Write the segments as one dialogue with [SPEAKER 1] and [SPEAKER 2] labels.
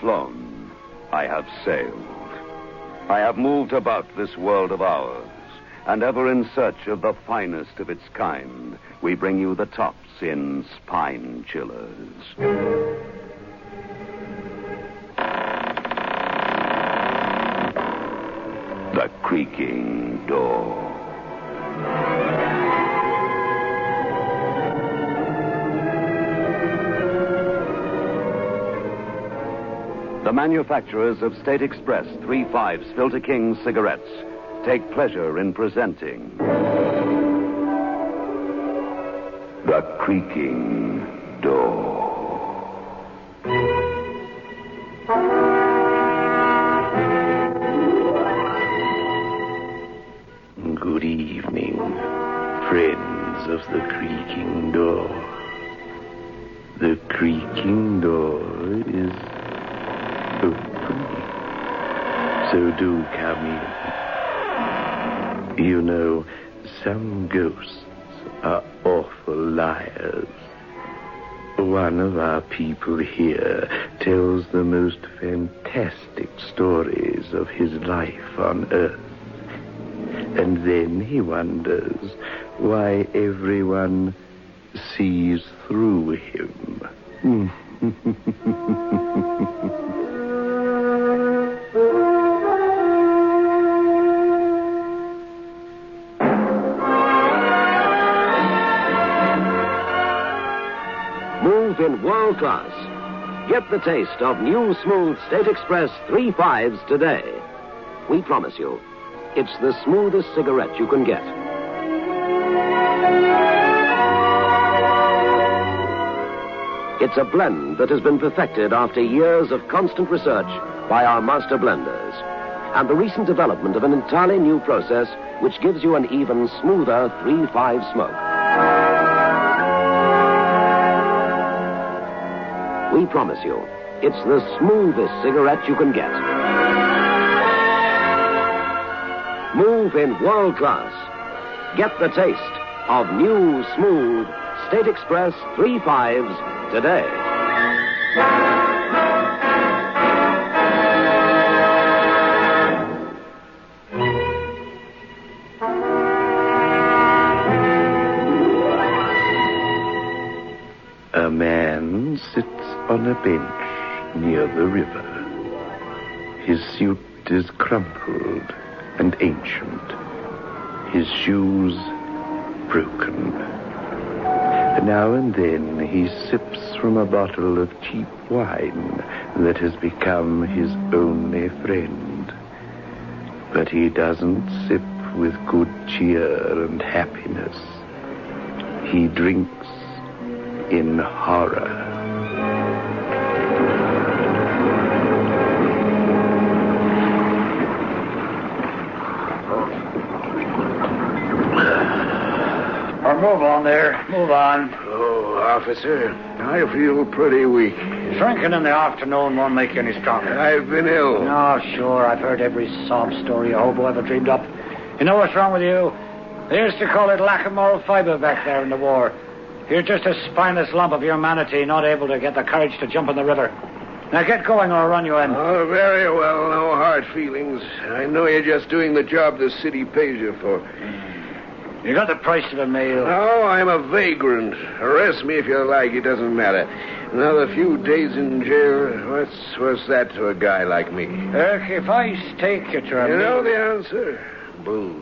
[SPEAKER 1] flown. I have sailed. I have moved about this world of ours, and ever in search of the finest of its kind, we bring you the tops in spine chillers. The Creaking Door. The manufacturers of State Express 3/5 Filter King cigarettes take pleasure in presenting The Creaking Door.
[SPEAKER 2] Good evening, friends of the Creaking Door. The Creaking Door is open, so do come in. You know, some ghosts are awful liars. One of our people here tells the most fantastic stories of his life on Earth. And then he wonders why everyone sees through him.
[SPEAKER 3] Move in world class. Get the taste of new smooth State Express 3/5s today. We promise you, it's the smoothest cigarette you can get. It's a blend that has been perfected after years of constant research by our master blenders, and the recent development of an entirely new process which gives you an even smoother 3/5 smoke. We promise you, it's the smoothest cigarette you can get. Move in world class. Get the taste of new, smooth State Express 3/5s today.
[SPEAKER 2] A man sits on a bench near the river. His suit is crumpled and ancient. His shoes broken. Now and then he sips from a bottle of cheap wine that has become his only friend. But he doesn't sip with good cheer and happiness. He drinks in horror.
[SPEAKER 4] Move on there. Move on.
[SPEAKER 5] Oh, officer, I feel pretty weak.
[SPEAKER 4] Drinking in the afternoon won't make you any stronger.
[SPEAKER 5] I've been ill.
[SPEAKER 4] Oh, sure. I've heard every sob story a hobo ever dreamed up. You know what's wrong with you? They used to call it lack of moral fiber back there in the war. You're just a spineless lump of humanity, not able to get the courage to jump in the river. Now get going or I'll run you in.
[SPEAKER 5] Oh, very well. No hard feelings. I know you're just doing the job the city pays you for.
[SPEAKER 4] You got the price of a meal.
[SPEAKER 5] Oh, I'm a vagrant. Arrest me if you like. It doesn't matter. Another few days in jail. What's that to a guy like me?
[SPEAKER 4] If I stake you to a
[SPEAKER 5] You
[SPEAKER 4] meal...
[SPEAKER 5] know the answer? Booze.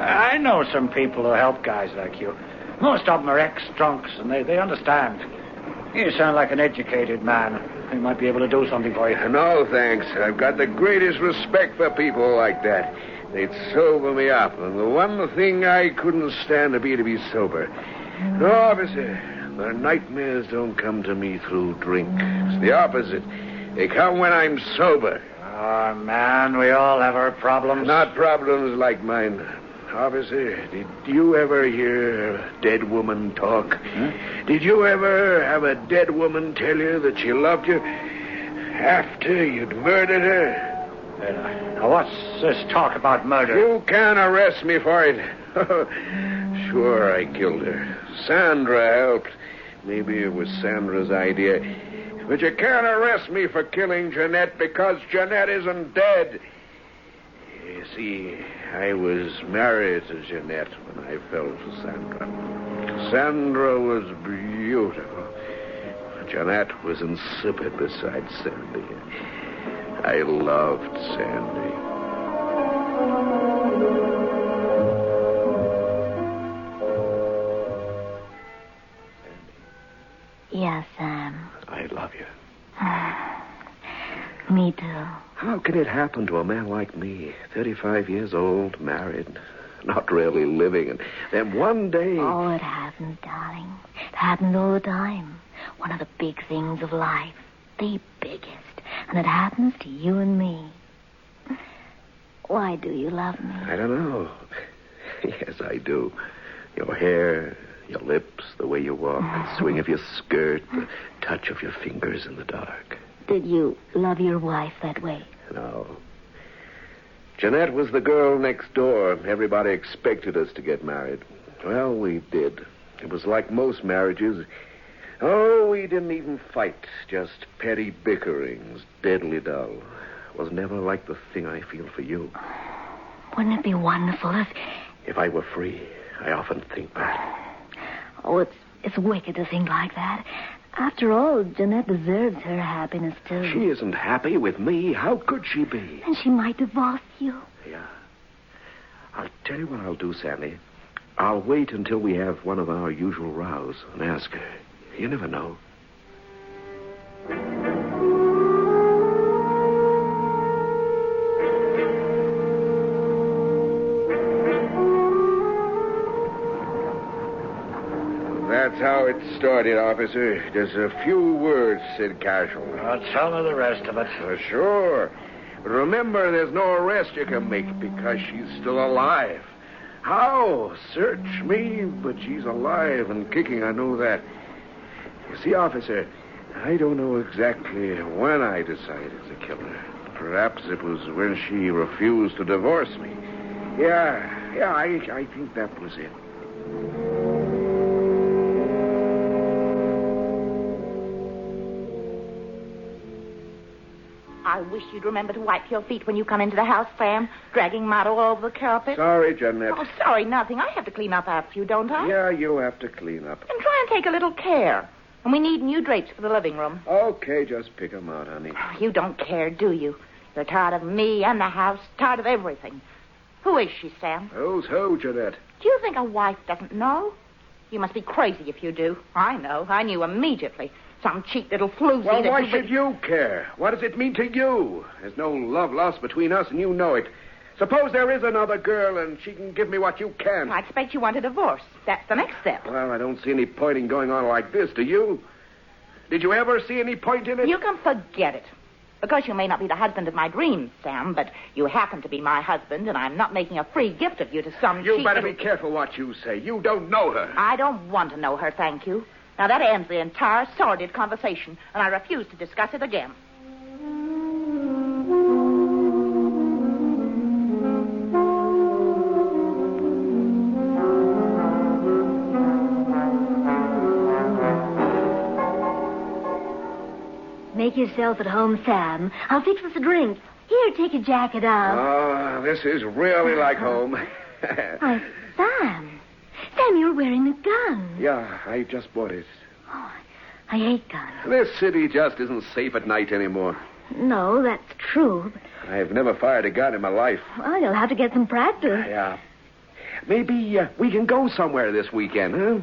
[SPEAKER 4] I know some people who help guys like you. Most of them are ex-drunks, and they understand. You sound like an educated man. They might be able to do something for you.
[SPEAKER 5] No, thanks. I've got the greatest respect for people like that. They'd sober me up, and the one thing I couldn't stand to be sober. No, officer, the nightmares don't come to me through drink. It's the opposite. They come when I'm sober.
[SPEAKER 4] Oh, man, we all have our problems.
[SPEAKER 5] Not problems like mine. Officer, did you ever hear a dead woman talk?
[SPEAKER 4] Huh?
[SPEAKER 5] Did you ever have a dead woman tell you that she loved you after you'd murdered her?
[SPEAKER 4] Now, what's this talk about murder?
[SPEAKER 5] You can't arrest me for it. Sure, I killed her. Sandra helped. Maybe it was Sandra's idea. But you can't arrest me for killing Jeanette because Jeanette isn't dead. You see, I was married to Jeanette when I fell for Sandra. Sandra was beautiful. Jeanette was insipid beside Sandy. I loved Sandy.
[SPEAKER 6] Yes, Sam.
[SPEAKER 3] I love you.
[SPEAKER 6] Me too.
[SPEAKER 3] How can it happen to a man like me, 35 years old, married, not really living, and then one day...
[SPEAKER 6] Oh, it happens, darling. It happens all the time. One of the big things of life. The biggest. And it happens to you and me. Why do you love me?
[SPEAKER 3] I don't know. Yes, I do. Your hair, your lips, the way you walk, the swing of your skirt, the touch of your fingers in the dark.
[SPEAKER 6] Did you love your wife that way?
[SPEAKER 3] No. Jeanette was the girl next door. Everybody expected us to get married. Well, we did. It was like most marriages. Oh, we didn't even fight. Just petty bickerings, deadly dull. It was never like the thing I feel for you.
[SPEAKER 6] Wouldn't it be wonderful
[SPEAKER 3] if I were free? I often think that.
[SPEAKER 6] Oh, it's wicked to think like that. After all, Jeanette deserves her happiness, too.
[SPEAKER 3] She isn't happy with me. How could she be?
[SPEAKER 6] And she might divorce you.
[SPEAKER 3] Yeah. I'll tell you what I'll do, Sandy. I'll wait until we have one of our usual rows and ask her. You never know.
[SPEAKER 5] That's how it started, officer. Just a few words said casually.
[SPEAKER 4] Tell me the rest of it.
[SPEAKER 5] Sure. But remember, there's no arrest you can make because she's still alive. How? Search me, but she's alive and kicking, I know that. You see, officer, I don't know exactly when I decided to kill her. Perhaps it was when she refused to divorce me. Yeah, I think that was it.
[SPEAKER 7] I wish you'd remember to wipe your feet when you come into the house, Sam. Dragging mud all over the carpet.
[SPEAKER 5] Sorry, Jeanette.
[SPEAKER 7] Oh, sorry, nothing. I have to clean up after you, don't I?
[SPEAKER 5] Yeah, you have to clean up.
[SPEAKER 7] And try and take a little care. And we need new drapes for the living room.
[SPEAKER 5] Okay, just pick them out, honey.
[SPEAKER 7] Oh, you don't care, do you? You're tired of me and the house, tired of everything. Who is she, Sam?
[SPEAKER 5] Who's who, Jeanette?
[SPEAKER 7] Do you think a wife doesn't know? You must be crazy if you do. I know. I knew immediately. Some cheap little floozy.
[SPEAKER 5] Well, why should you care? What does it mean to you? There's no love lost between us, and you know it. Suppose there is another girl, and she can give me what you can.
[SPEAKER 7] I expect you want a divorce. That's the next step.
[SPEAKER 5] Well, I don't see any point in going on like this, do you? Did you ever see any point in it?
[SPEAKER 7] You can forget it. Because you may not be the husband of my dreams, Sam, but you happen to be my husband, and I'm not making a free gift of you to some
[SPEAKER 5] You
[SPEAKER 7] cheap
[SPEAKER 5] better
[SPEAKER 7] little...
[SPEAKER 5] be careful what you say. You don't know her.
[SPEAKER 7] I don't want to know her, thank you. Now, that ends the entire sordid conversation, and I refuse to discuss it again.
[SPEAKER 6] Make yourself at home, Sam. I'll fix us a drink. Here, take your jacket off.
[SPEAKER 5] Oh, this is really like home.
[SPEAKER 6] Why, Sam. Sam, you're wearing a gun.
[SPEAKER 5] Yeah, I just bought it.
[SPEAKER 6] Oh, I hate guns.
[SPEAKER 5] This city just isn't safe at night anymore.
[SPEAKER 6] No, that's true. But...
[SPEAKER 5] I've never fired a gun in my life.
[SPEAKER 6] Well, you'll have to get some practice.
[SPEAKER 5] Yeah. Maybe we can go somewhere this weekend, huh?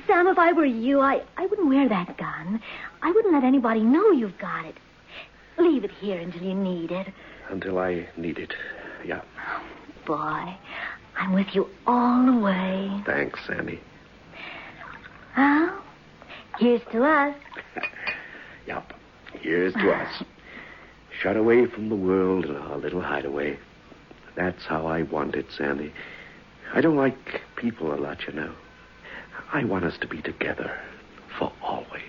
[SPEAKER 6] Sam, if I were you, I wouldn't wear that gun. I wouldn't let anybody know you've got it. Leave it here until you need it.
[SPEAKER 3] Until I need it, yeah.
[SPEAKER 6] Oh, boy, I'm with you all the way.
[SPEAKER 3] Thanks, Sandy.
[SPEAKER 6] Well, here's to us.
[SPEAKER 3] Yep, here's to us. Shut away from the world in our little hideaway. That's how I want it, Sandy. I don't like people a lot, you know. I want us to be together for always.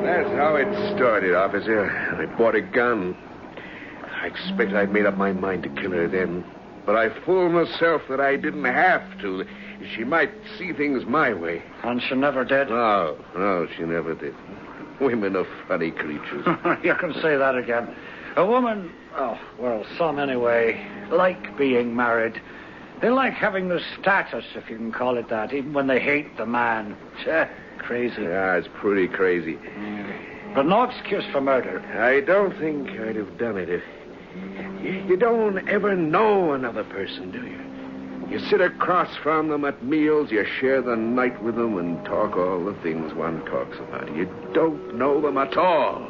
[SPEAKER 5] That's how it started, officer. I bought a gun. I expect I'd made up my mind to kill her then. But I fooled myself that I didn't have to. She might see things my way.
[SPEAKER 4] And she never did?
[SPEAKER 5] No, she never did. Women are funny creatures.
[SPEAKER 4] You can say that again. A woman, some anyway, like being married. They like having the status, if you can call it that, even when they hate the man. Crazy.
[SPEAKER 5] Yeah, it's pretty crazy.
[SPEAKER 4] But no excuse for murder.
[SPEAKER 5] I don't think I'd have done it if... You don't ever know another person, do you? You sit across from them at meals, you share the night with them and talk all the things one talks about. You don't know them at all.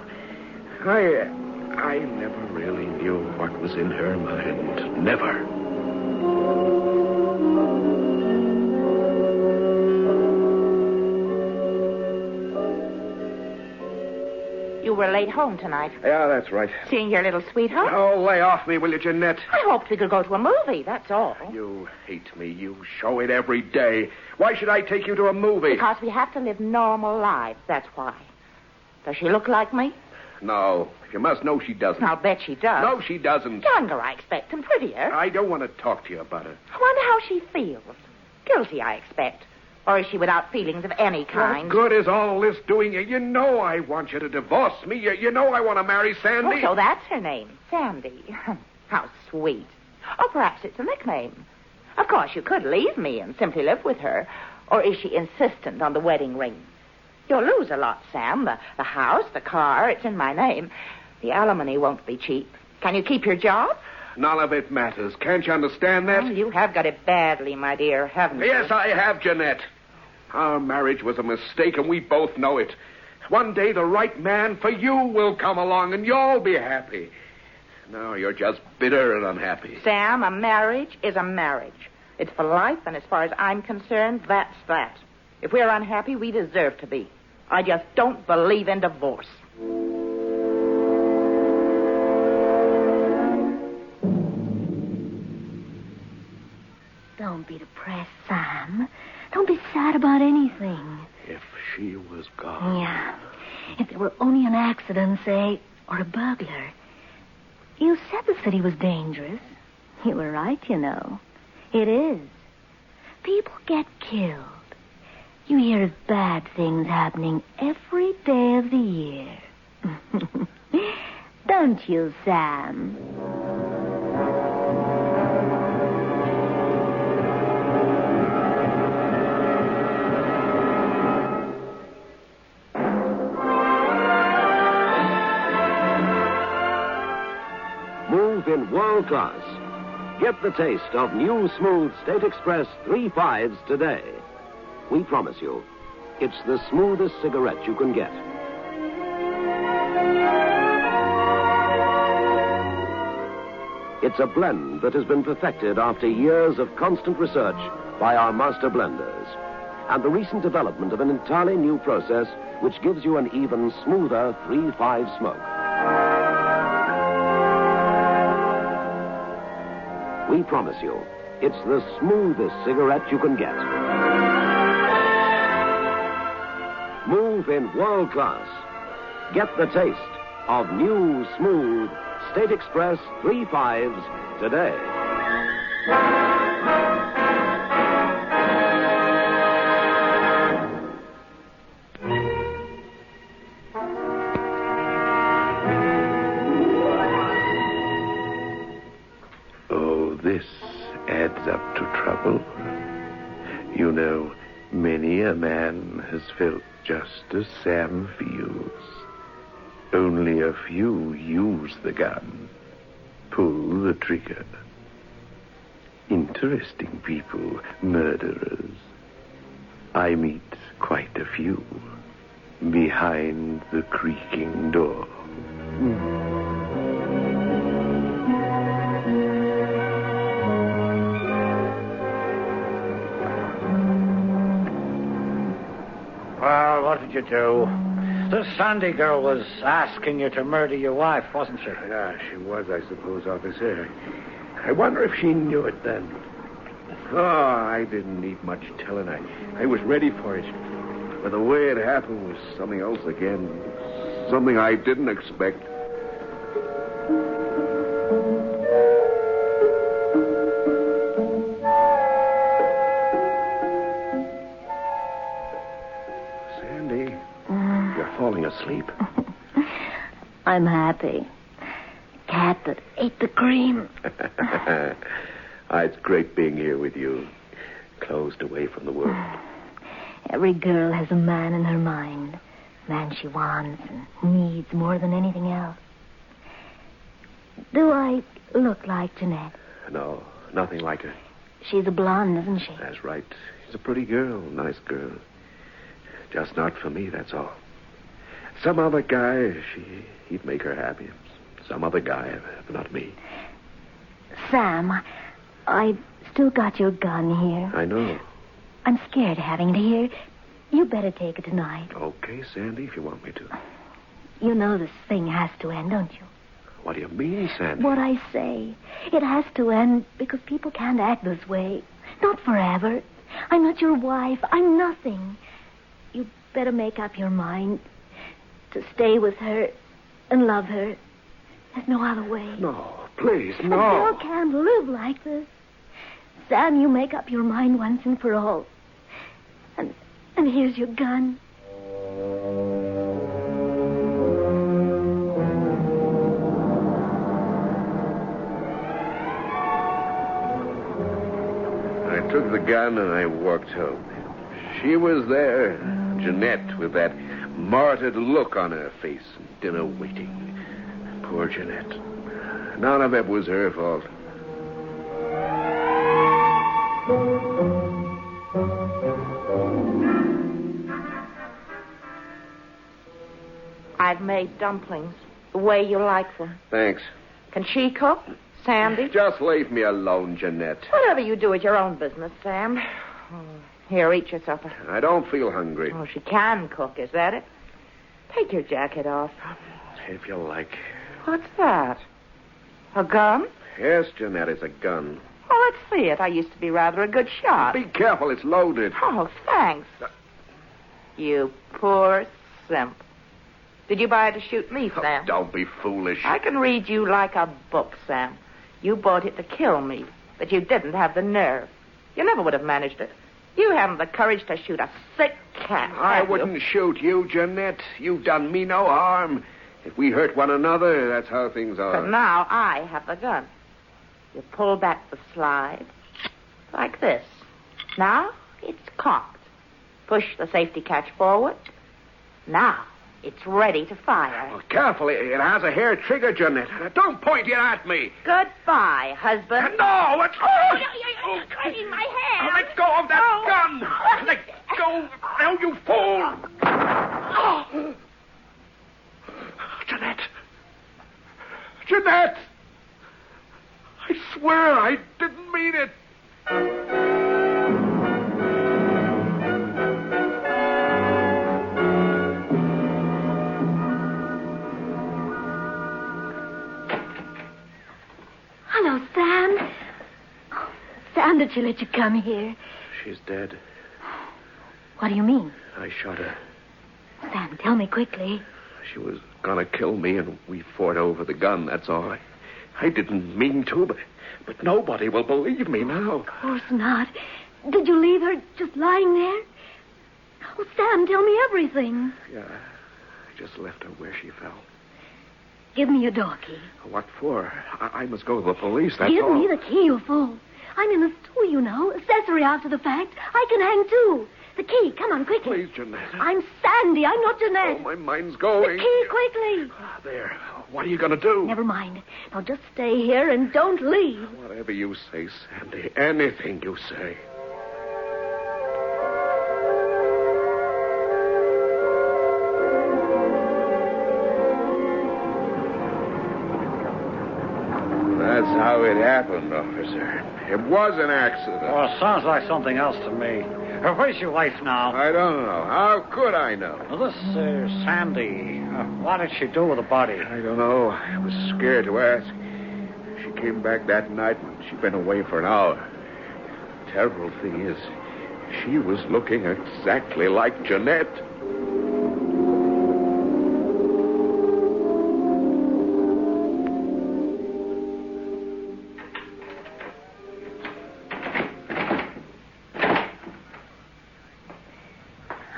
[SPEAKER 5] I never really knew what was in her mind. Never.
[SPEAKER 7] You were late home tonight.
[SPEAKER 5] Yeah, that's right.
[SPEAKER 7] Seeing your little sweetheart?
[SPEAKER 5] Oh, lay off me, will you, Jeanette?
[SPEAKER 7] I hoped we could go to a movie, that's all.
[SPEAKER 5] You hate me. You show it every day. Why should I take you to a movie?
[SPEAKER 7] Because we have to live normal lives, that's why. Does she look like me?
[SPEAKER 5] No. You must know she doesn't.
[SPEAKER 7] I'll bet she does.
[SPEAKER 5] No, she doesn't.
[SPEAKER 7] Younger, I expect, and prettier.
[SPEAKER 5] I don't want to talk to you about her.
[SPEAKER 7] I wonder how she feels. Guilty, I expect. Or is she without feelings of any kind?
[SPEAKER 5] What good is all this doing you? You know I want you to divorce me. You know I want to marry Sandy.
[SPEAKER 7] Oh, so that's her name, Sandy. How sweet. Or perhaps it's a nickname. Of course, you could leave me and simply live with her. Or is she insistent on the wedding ring? You'll lose a lot, Sam. The house, the car, it's in my name. The alimony won't be cheap. Can you keep your job?
[SPEAKER 5] None of it matters. Can't you understand that?
[SPEAKER 7] Oh, you have got it badly, my dear, haven't you?
[SPEAKER 5] Yes, I have, Jeanette. Our marriage was a mistake, and we both know it. One day the right man for you will come along, and you'll be happy. No, you're just bitter and unhappy.
[SPEAKER 7] Sam, a marriage is a marriage. It's for life, and as far as I'm concerned, that's that. If we're unhappy, we deserve to be. I just don't believe in divorce.
[SPEAKER 6] Don't be depressed, Sam. Don't be sad about anything.
[SPEAKER 5] If she was gone.
[SPEAKER 6] Yeah. If there were only an accident, say, or a burglar. You said the city was dangerous. You were right, you know. It is. People get killed. You hear of bad things happening every day of the year. Don't you, Sam?
[SPEAKER 3] Move in world class. Get the taste of new smooth State Express 3/5s today. We promise you, it's the smoothest cigarette you can get. It's a blend that has been perfected after years of constant research by our master blenders. And the recent development of an entirely new process which gives you an even smoother 3/5 smoke. We promise you, it's the smoothest cigarette you can get. Move in world class. Get the taste of new, smooth State Express 3/5s today.
[SPEAKER 2] Oh, this adds up to trouble. You know, many a man has felt just as Sam feels. Only a few use the gun, pull the trigger. Interesting people, murderers. I meet quite a few behind the creaking door.
[SPEAKER 4] Well, what did you do? The Sandy girl was asking you to murder your wife, wasn't she?
[SPEAKER 5] Yeah, she was, I suppose, officer. I wonder if she knew it then. Oh, I didn't need much telling. I was ready for it. But the way it happened was something else again. Something I didn't expect.
[SPEAKER 6] I'm happy. Cat that ate the cream.
[SPEAKER 2] It's great being here with you, closed away from the world.
[SPEAKER 6] Every girl has a man in her mind. Man she wants and needs more than anything else. Do I look like Jeanette?
[SPEAKER 2] No, nothing like her.
[SPEAKER 6] She's a blonde, isn't she?
[SPEAKER 2] That's right. She's a pretty girl, nice girl. Just not for me, that's all. Some other guy, he'd make her happy. Some other guy, but not me.
[SPEAKER 6] Sam, I've still got your gun here.
[SPEAKER 2] I know.
[SPEAKER 6] I'm scared of having it here. You better take it tonight.
[SPEAKER 2] Okay, Sandy, if you want me to.
[SPEAKER 6] You know this thing has to end, don't you?
[SPEAKER 2] What do you mean, Sandy?
[SPEAKER 6] What I say. It has to end because people can't act this way. Not forever. I'm not your wife. I'm nothing. You better make up your mind to stay with her and love her. There's no other way.
[SPEAKER 2] No, please, no.
[SPEAKER 6] A girl can't live like this. Sam, you make up your mind once and for all. And here's your gun.
[SPEAKER 5] I took the gun and I walked home. She was there, Jeanette, with that martyred look on her face, dinner waiting. Poor Jeanette. None of it was her fault.
[SPEAKER 7] I've made dumplings the way you like them.
[SPEAKER 5] Thanks.
[SPEAKER 7] Can she cook? Sandy?
[SPEAKER 5] Just leave me alone, Jeanette.
[SPEAKER 7] Whatever you do is your own business, Sam. Here, eat your supper.
[SPEAKER 5] I don't feel hungry.
[SPEAKER 7] Oh, she can cook, is that it? Take your jacket off.
[SPEAKER 2] If you like.
[SPEAKER 7] What's that? A gun?
[SPEAKER 5] Yes, Jeanette, it's a gun.
[SPEAKER 7] Oh, let's see it. I used to be rather a good shot.
[SPEAKER 5] Be careful, it's loaded.
[SPEAKER 7] Oh, thanks. You poor simp. Did you buy it to shoot me, Sam?
[SPEAKER 5] Oh, don't be foolish.
[SPEAKER 7] I can read you like a book, Sam. You bought it to kill me, but you didn't have the nerve. You never would have managed it. You haven't the courage to shoot a sick cat.
[SPEAKER 5] I wouldn't shoot you, Jeanette. You've done me no harm. If we hurt one another, that's how things are.
[SPEAKER 7] But now I have the gun. You pull back the slide like this. Now it's cocked. Push the safety catch forward. Now it's ready to fire.
[SPEAKER 5] Oh, careful, it has a hair trigger, Jeanette. Don't point it at me.
[SPEAKER 7] Goodbye, husband.
[SPEAKER 5] No, it's...
[SPEAKER 7] Oh, in my hand.
[SPEAKER 5] Let go of that gun. Let go. Now, you fool. Oh. Jeanette. Jeanette. I swear I didn't mean it.
[SPEAKER 6] Hello, Sam. Oh, Sam, did she let you come here?
[SPEAKER 2] She's dead.
[SPEAKER 6] What do you mean?
[SPEAKER 2] I shot her.
[SPEAKER 6] Sam, tell me quickly.
[SPEAKER 2] She was gonna kill me, and we fought over the gun, that's all. I didn't mean to, but nobody will believe me now.
[SPEAKER 6] Of course not. Did you leave her just lying there? Oh, Sam, tell me everything.
[SPEAKER 2] Yeah, I just left her where she fell.
[SPEAKER 6] Give me your door key.
[SPEAKER 2] What for? I must go to the police, that's
[SPEAKER 6] Give
[SPEAKER 2] all.
[SPEAKER 6] me the key, you fool. I'm in the stew, you know. Accessory after the fact. I can hang, too. The key. Come on, quickly.
[SPEAKER 2] Please, Jeanette.
[SPEAKER 6] I'm Sandy. I'm not Jeanette.
[SPEAKER 2] Oh, my mind's going.
[SPEAKER 6] The key, quickly.
[SPEAKER 2] There. What are you going to do?
[SPEAKER 6] Never mind. Now just stay here and don't leave.
[SPEAKER 2] Whatever you say, Sandy. Anything you say.
[SPEAKER 5] That's how it happened, officer. It was an accident.
[SPEAKER 4] Oh, it sounds like something else to me. Where's your wife now?
[SPEAKER 5] I don't know. How could I know?
[SPEAKER 4] Well, this Sandy. What did she do with the body?
[SPEAKER 5] I don't know. I was scared to ask. She came back that night, and she'd been away for an hour. The terrible thing is, she was looking exactly like Jeanette.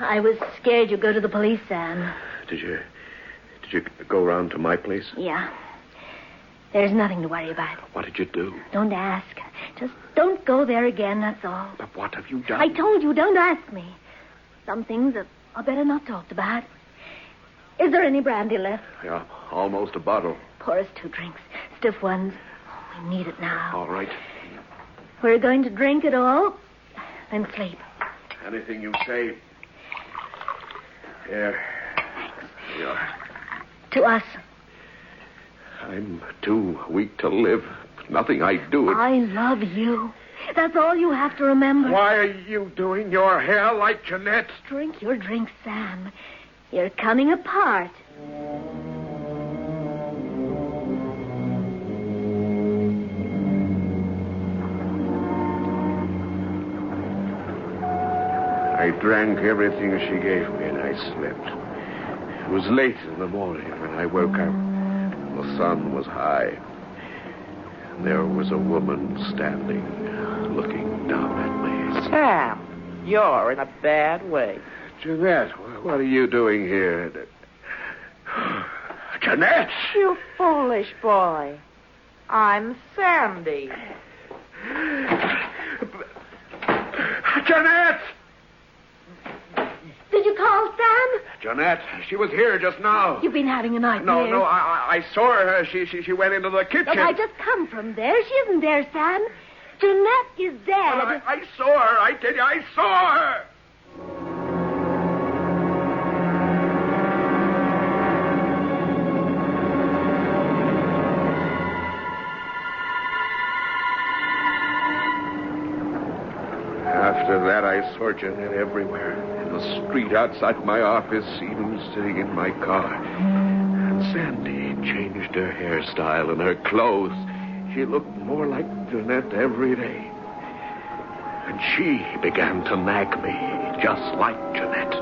[SPEAKER 6] I was scared you'd go to the police, Sam.
[SPEAKER 2] Did you
[SPEAKER 5] you go round to my place?
[SPEAKER 6] Yeah. There's nothing to worry about.
[SPEAKER 5] What did you do?
[SPEAKER 6] Don't ask. Just don't go there again, that's all.
[SPEAKER 5] But what have you done?
[SPEAKER 6] I told you, don't ask me. Some things are better not talked about. Is there any brandy left?
[SPEAKER 5] Yeah, almost a bottle.
[SPEAKER 6] Pour us 2 drinks. Stiff ones. Oh, we need it now.
[SPEAKER 5] All right.
[SPEAKER 6] We're going to drink it all, then sleep.
[SPEAKER 5] Anything you say. Here.
[SPEAKER 6] Thanks.
[SPEAKER 5] Here you are.
[SPEAKER 6] To us.
[SPEAKER 5] I'm too weak to live. Nothing I do.
[SPEAKER 6] I love you. That's all you have to remember.
[SPEAKER 5] Why are you doing your hair like Jeanette?
[SPEAKER 6] Drink your drink, Sam. You're coming apart.
[SPEAKER 5] I drank everything she gave me and I slept. It was late in the morning when I woke up. The sun was high. There was a woman standing, looking down at me.
[SPEAKER 7] Sam, you're in a bad way.
[SPEAKER 5] Jeanette, what are you doing here? Jeanette!
[SPEAKER 7] You foolish boy. I'm Sandy.
[SPEAKER 5] Jeanette!
[SPEAKER 6] Did you call Sam?
[SPEAKER 5] Jeanette, she was here just now.
[SPEAKER 6] You've been having a nightmare.
[SPEAKER 5] No, I saw her. She went into the kitchen.
[SPEAKER 6] Look, I just come from there. She isn't there, Sam. Jeanette is dead.
[SPEAKER 5] Well, I saw her. I tell you, I saw her. After that, I saw Jeanette everywhere. In the street outside my office, even sitting in my car. And Sandy changed her hairstyle and her clothes. She looked more like Jeanette every day. And she began to nag me, just like Jeanette.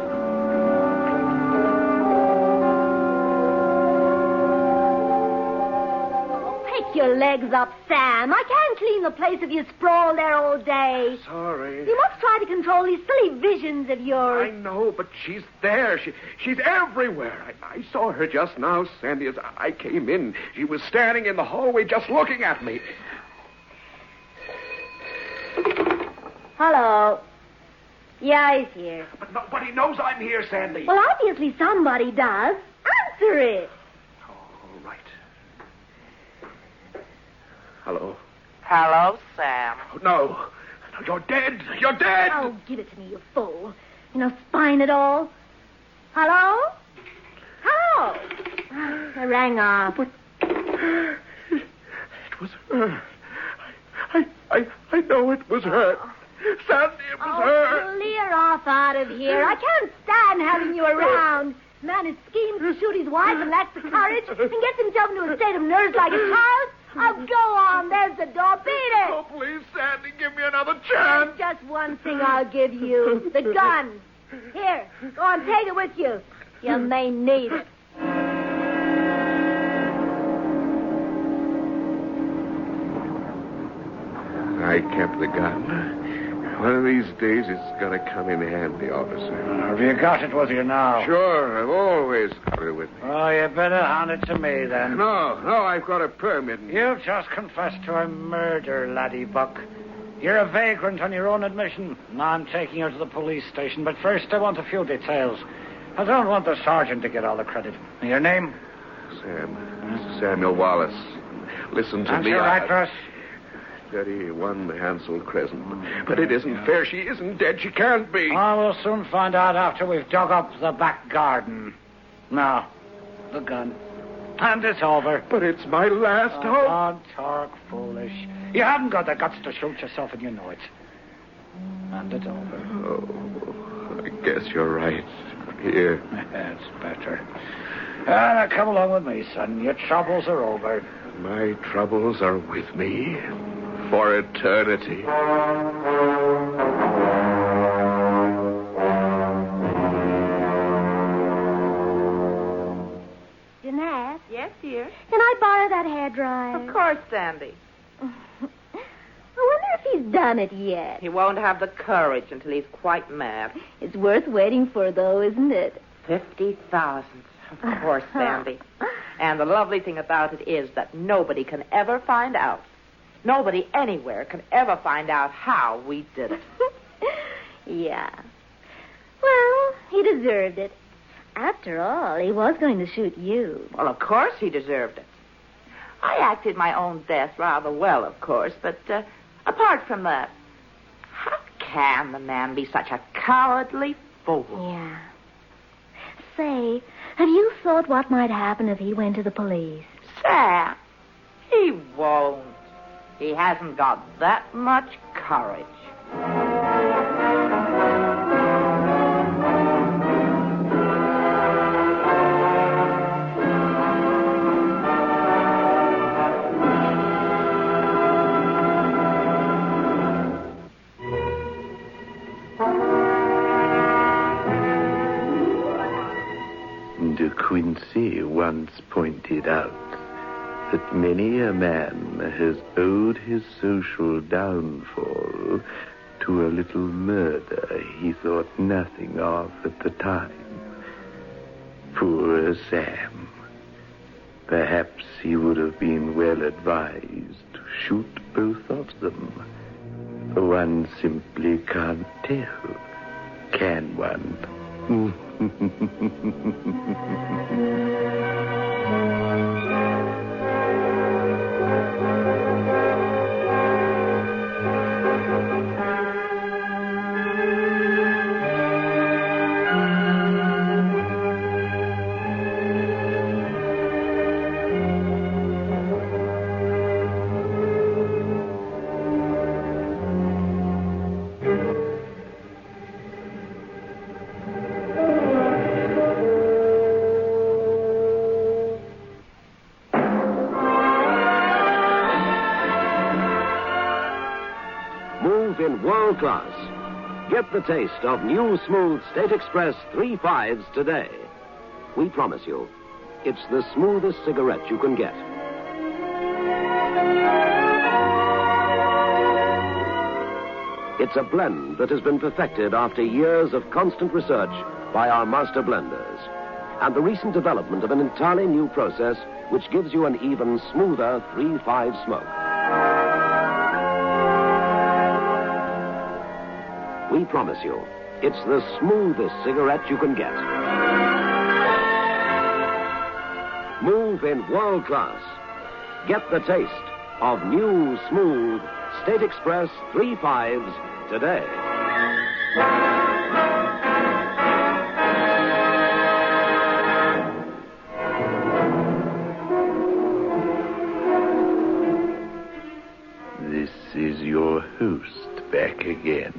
[SPEAKER 6] Pick your legs up, Sam. I can't clean the place if you sprawl there all day.
[SPEAKER 5] Sorry.
[SPEAKER 6] You must try to control these silly visions of yours.
[SPEAKER 5] I know, but she's there. She's everywhere. I saw her just now, Sandy, as I came in. She was standing in the hallway just looking at me.
[SPEAKER 6] Hello. Yeah, he's here.
[SPEAKER 5] But nobody knows I'm here, Sandy.
[SPEAKER 6] Well, obviously somebody does. Answer it.
[SPEAKER 5] All right. Hello?
[SPEAKER 7] Hello, Sam.
[SPEAKER 5] Oh, no, you're dead. You're dead.
[SPEAKER 6] Oh, give it to me, you fool. You know, spine it all. Hello? Hello? I rang off.
[SPEAKER 5] But it was her. I know it was her. Sandy, it was her.
[SPEAKER 6] Clear off out of here. I can't stand having you around. Man who schemes to shoot his wife and lacks the courage and gets himself into a state of nerves like a child. Oh, go on. There's the door. Beat it.
[SPEAKER 5] Oh, please, Sandy, give me another chance.
[SPEAKER 6] There's just one thing I'll give you. The gun. Here, go on, take it with you. You may need it.
[SPEAKER 5] I kept the gun. One of these days it's going to come in handy, officer.
[SPEAKER 4] Have you got it with you now?
[SPEAKER 5] Sure, I've always got it with me.
[SPEAKER 4] Oh, you better hand it to me, then.
[SPEAKER 5] No, I've got a permit.
[SPEAKER 4] You've just confessed to a murder, laddie buck. You're a vagrant on your own admission. Now I'm taking you to the police station, but first I want a few details. I don't want the sergeant to get all the credit. Your name?
[SPEAKER 5] Samuel Wallace. Listen to
[SPEAKER 4] And
[SPEAKER 5] me.
[SPEAKER 4] your address?
[SPEAKER 5] 31 Hansel Crescent. But it isn't fair. She isn't dead. She can't be.
[SPEAKER 4] Oh, we'll soon find out after we've dug up the back garden. Now, the gun. And it's over.
[SPEAKER 5] But it's my last hope.
[SPEAKER 4] Don't talk foolish. You haven't got the guts to shoot yourself, and you know it. And it's over.
[SPEAKER 5] Oh, I guess you're right. Here.
[SPEAKER 4] That's better. Now, come along with me, son. Your troubles are over.
[SPEAKER 5] My troubles are with me for eternity.
[SPEAKER 6] Jeanette?
[SPEAKER 7] Yes, dear?
[SPEAKER 6] Can I borrow that hairdryer?
[SPEAKER 7] Of course, Sandy.
[SPEAKER 6] I wonder if he's done it yet.
[SPEAKER 7] He won't have the courage until he's quite mad.
[SPEAKER 6] It's worth waiting for, though, isn't it?
[SPEAKER 7] 50,000. Of course, Sandy. And the lovely thing about it is that nobody can ever find out. Nobody anywhere can ever find out how we did it.
[SPEAKER 6] Yeah. Well, he deserved it. After all, he was going to shoot you.
[SPEAKER 7] Well, of course he deserved it. I acted my own death rather well, of course, but apart from that, how can the man be such a cowardly fool?
[SPEAKER 6] Yeah. Say, have you thought what might happen if he went to the police?
[SPEAKER 7] Sam, he won't. He hasn't got that much courage.
[SPEAKER 2] De Quincey once pointed out that many a man has owed his social downfall to a little murder he thought nothing of at the time. Poor Sam. Perhaps he would have been well advised to shoot both of them. One simply can't tell, can one?
[SPEAKER 3] In world class. Get the taste of new smooth State Express 3/5s today. We promise you, it's the smoothest cigarette you can get. It's a blend that has been perfected after years of constant research by our master blenders, and the recent development of an entirely new process which gives you an even smoother 3/5 smoke. We promise you, it's the smoothest cigarette you can get. Move in world class. Get the taste of new, smooth State Express 3/5s today.
[SPEAKER 2] This is your host back again.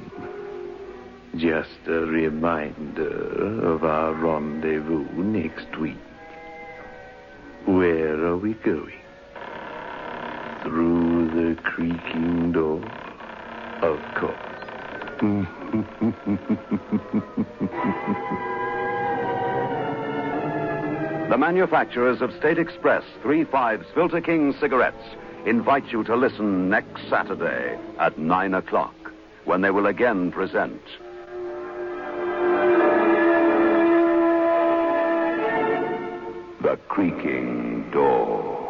[SPEAKER 2] Just a reminder of our rendezvous next week. Where are we going? Through the creaking door? Of course.
[SPEAKER 1] The manufacturers of State Express 3/5s Filter King cigarettes invite you to listen next Saturday at 9 o'clock when they will again present The Creaking Door.